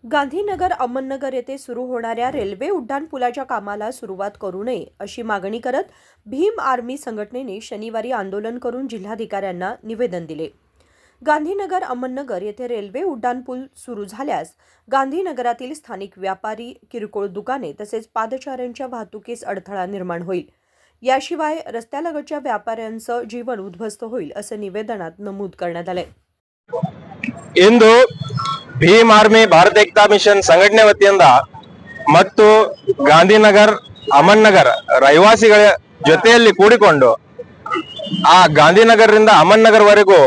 गांधीनगर अहमदनगर येथे सुरू होणाऱ्या रेल्वे उड्डाणपुलाच्या कामाला सुरुवात करू नये अशी मागणी करत भीम आर्मी संघटनेने शनिवारी आंदोलन करून जिल्हाधिकाऱ्यांना निवेदन दिले। गांधीनगर अहमदनगर येथे रेल्वे उड्डाणपूल सुरू झाल्यास गांधीनगरातील स्थानिक व्यापारी, किरकोळ दुकाने तसेच पादचाऱ्यांच्या वाहतुकीस अडथळा निर्माण होईल। याशिवाय रस्त्यालगतच्या व्यापाऱ्यांचं जीवन उद्ध्वस्त होईल असं निवेदनात नमूद करण्यात आले। ಇಂದು ಭೀಮ್ ಆರ್ಮಿ ಭಾರತ ಏಕತಾ ಮಿಷನ್ ಸಂಘಟನೆ ವತಿಯಿಂದ ಮತ್ತು ಗಾಂಧಿನಗರ್ ಅಮನ್ನಗರ್ ರಹಿವಾಸಿಗಳ ಜೊತೆಯಲ್ಲಿ ಕೂಡಿಕೊಂಡು ಆ ಗಾಂಧಿನಗರದಿಂದ ಅಮನ್ನಗರ್ ವರೆಗೂ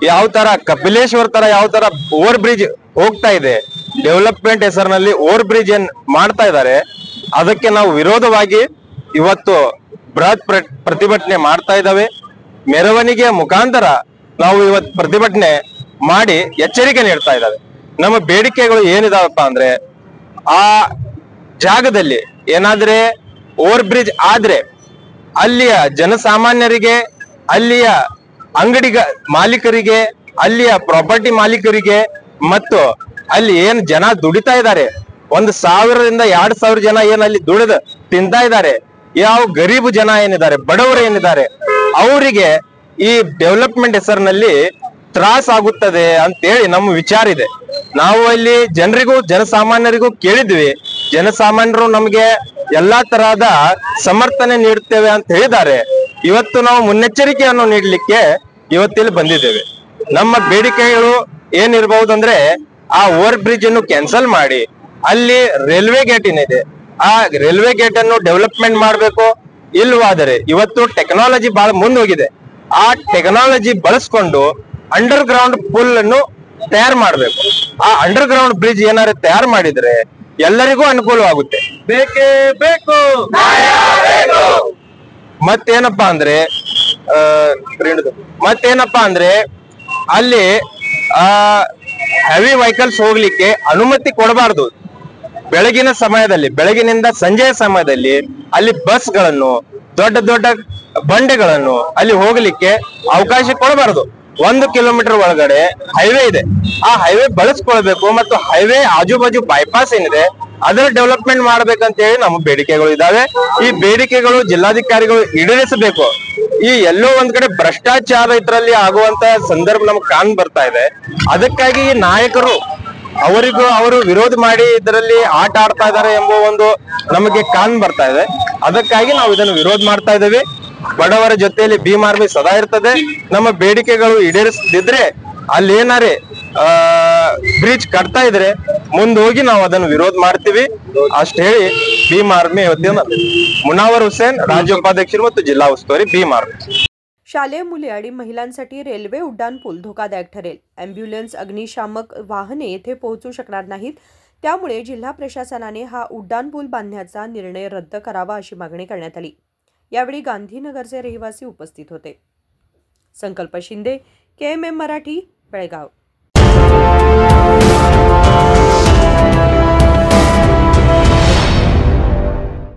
ಯಾವ ತರ ಕಪಿಲೇಶ್ವರ ತರ ಯಾವ ತರ ಓವರ್ ಬ್ರಿಡ್ಜ್ ಹೋಗ್ತಾ ಇದೆ, ಡೆವಲಪ್ಮೆಂಟ್ ಹೆಸರಿನಲ್ಲಿ ಓವರ್ ಬ್ರಿಡ್ಜ್ ಏನ್ ಮಾಡ್ತಾ ಇದ್ದಾರೆ, ಅದಕ್ಕೆ ನಾವು ವಿರೋಧವಾಗಿ ಇವತ್ತು ಬೃಹತ್ ಪ್ರತಿಭಟನೆ ಮಾಡ್ತಾ ಇದ್ದಾವೆ। ಮೆರವಣಿಗೆ ಮುಖಾಂತರ ನಾವು ಇವತ್ತು ಪ್ರತಿಭಟನೆ ಮಾಡಿ ಎಚ್ಚರಿಕೆ ನೀಡ್ತಾ ಇದ್ದಾವೆ। ನಮ್ಮ ಬೇಡಿಕೆಗಳು ಏನಿದಾವಪ್ಪ ಅಂದ್ರೆ, ಆ ಜಾಗದಲ್ಲಿ ಏನಾದ್ರೆ ಓವರ್ ಬ್ರಿಡ್ಜ್ ಆದ್ರೆ ಅಲ್ಲಿಯ ಜನಸಾಮಾನ್ಯರಿಗೆ, ಅಲ್ಲಿಯ ಅಂಗಡಿ ಮಾಲೀಕರಿಗೆ, ಅಲ್ಲಿಯ ಪ್ರಾಪರ್ಟಿ ಮಾಲೀಕರಿಗೆ ಮತ್ತು ಅಲ್ಲಿ ಏನ್ ಜನ ದುಡಿತಾ ಇದ್ದಾರೆ, 1,000ರಿಂದ 2,000 ಜನ ಏನ್ ಅಲ್ಲಿ ದುಡಿದು ತಿಂತಾ ಇದ್ದಾರೆ, ಯಾವ ಗರೀಬ್ ಜನ ಏನಿದ್ದಾರೆ, ಬಡವರು ಏನಿದ್ದಾರೆ, ಅವರಿಗೆ ಈ ಡೆವಲಪ್ಮೆಂಟ್ ಹೆಸರಿನಲ್ಲಿ ತ್ರಾಸ ಆಗುತ್ತದೆ ಅಂತೇಳಿ ನಮ್ಮ ವಿಚಾರ ಇದೆ। ನಾವು ಅಲ್ಲಿ ಜನರಿಗೂ ಜನಸಾಮಾನ್ಯರಿಗೂ ಕೇಳಿದ್ವಿ, ಜನಸಾಮಾನ್ಯರು ನಮಗೆ ಎಲ್ಲಾ ತರಹದ ಸಮರ್ಥನೆ ನೀಡುತ್ತೇವೆ ಅಂತ ಹೇಳಿದ್ದಾರೆ। ಇವತ್ತು ನಾವು ಮುನ್ನೆಚ್ಚರಿಕೆಯನ್ನು ನೀಡಲಿಕ್ಕೆ ಇವತ್ತಿಲ್ಲಿ ಬಂದಿದ್ದೇವೆ। ನಮ್ಮ ಬೇಡಿಕೆಗಳು ಏನಿರಬಹುದು ಅಂದ್ರೆ, ಆ ಓವರ್ ಬ್ರಿಡ್ಜ್ ಅನ್ನು ಕ್ಯಾನ್ಸಲ್ ಮಾಡಿ ಅಲ್ಲಿ ರೈಲ್ವೆ ಗೇಟ್ ಏನಿದೆ ಆ ರೈಲ್ವೆ ಗೇಟ್ ಅನ್ನು ಡೆವಲಪ್ಮೆಂಟ್ ಮಾಡಬೇಕು। ಇಲ್ವಾದರೆ ಇವತ್ತು ಟೆಕ್ನಾಲಜಿ ಬಹಳ ಮುಂದೋಗಿದೆ, ಆ ಟೆಕ್ನಾಲಜಿ ಬಳಸ್ಕೊಂಡು ಅಂಡರ್ ಗ್ರೌಂಡ್ ಪುಲ್ ಅನ್ನು ತಯಾರು ಮಾಡಬೇಕು। ಆ ಅಂಡರ್ ಗ್ರೌಂಡ್ ಬ್ರಿಡ್ಜ್ ಏನಾದ್ರು ತಯಾರು ಮಾಡಿದ್ರೆ ಎಲ್ಲರಿಗೂ ಅನುಕೂಲವಾಗುತ್ತೆ। ಬೇಕೇ ಬೇಕು, ಮತ್ತೇನಪ್ಪಾ ಅಂದ್ರೆ ಅಲ್ಲಿ ಹೆವಿ ವೆಹಿಕಲ್ಸ್ ಹೋಗ್ಲಿಕ್ಕೆ ಅನುಮತಿ ಕೊಡಬಾರ್ದು। ಬೆಳಗಿನ ಸಮಯದಲ್ಲಿ, ಬೆಳಗಿನಿಂದ ಸಂಜೆಯ ಸಮಯದಲ್ಲಿ ಅಲ್ಲಿ ಬಸ್ಗಳನ್ನು, ದೊಡ್ಡ ದೊಡ್ಡ ಬಂಡೆಗಳನ್ನು ಅಲ್ಲಿ ಹೋಗ್ಲಿಕ್ಕೆ ಅವಕಾಶ ಕೊಡಬಾರದು। 1 ಕಿಲೋಮೀಟರ್ ಒಳಗಡೆ ಹೈವೇ ಇದೆ, ಆ ಹೈವೇ ಬಳಸ್ಕೊಳ್ಬೇಕು ಮತ್ತು ಹೈವೇ ಆಜು ಬಾಜು ಬೈಪಾಸ್ ಏನಿದೆ ಅದರ ಡೆವಲಪ್ಮೆಂಟ್ ಮಾಡ್ಬೇಕಂತ ಹೇಳಿ ನಮ್ಮ ಬೇಡಿಕೆಗಳು ಇದಾವೆ। ಈ ಬೇಡಿಕೆಗಳು ಜಿಲ್ಲಾಧಿಕಾರಿಗಳು ಈಡೇರಿಸಬೇಕು। ಈ ಎಲ್ಲೋ ಒಂದ್ ಕಡೆ ಭ್ರಷ್ಟಾಚಾರ ಇದರಲ್ಲಿ ಆಗುವಂತ ಸಂದರ್ಭ ನಮ್ಗೆ ಕಾಣ್ ಬರ್ತಾ ಇದೆ। ಅದಕ್ಕಾಗಿ ಈ ನಾಯಕರು ಅವರು ವಿರೋಧ ಮಾಡಿ ಇದರಲ್ಲಿ ಆಟ ಆಡ್ತಾ ಇದ್ದಾರೆ ಎಂಬ ಒಂದು ನಮಗೆ ಕಾಣ್ ಬರ್ತಾ ಇದೆ। ಅದಕ್ಕಾಗಿ ನಾವು ಇದನ್ನು ವಿರೋಧ ಮಾಡ್ತಾ ಇದ್ದೇವೆ। ಬಡವರ ಜೊತೆಯಲ್ಲಿ ಭೀಮ್ ಆರ್ಮಿ ಸದಾ ಇರ್ತದೆ। ನಮ್ಮ ಬೇಡಿಕೆಗಳು ಈಡೇರಿಸದಿದ್ರೆ ಅಲ್ಲಿ ಏನಾರೆ ಬ್ರಿಡ್ಜ್ ಕಟ್ತಾ ಇದ್ರೆ ಮುಂದೆ ಹೋಗಿ ನಾವು ಅದನ್ನು ವಿರೋಧ ಮಾಡ್ತೀವಿ ಅಷ್ಟ ಹೇಳಿ ಭೀಮ್ ಆರ್ಮಿ ವತಿಯಿಂದ ಮುನಾವರ್ ಹುಸೇನ್, ರಾಜ್ಯ उपाध्यक्षರು ಮತ್ತು जिल्हा उस्तुवारी भीम आर्मी। शालेय मुले आणि महिलांसाठी रेल्वे उड्डाणपूल धोकादायक ठरेल। ॲम्ब्युलन्स, अग्निशामक वाहने येथे पोहोचू शकणार नाहीत। त्यामुळे जिल्हा प्रशासनाने हा उड्डाणपूल बांधण्याचा निर्णय रद्द करावा अशी मागणी करण्यात आली। यावेळी गांधीनगरचे रहिवासी उपस्थित होते। संकल्प शिंदे, KMM मराठी, बेळगाव।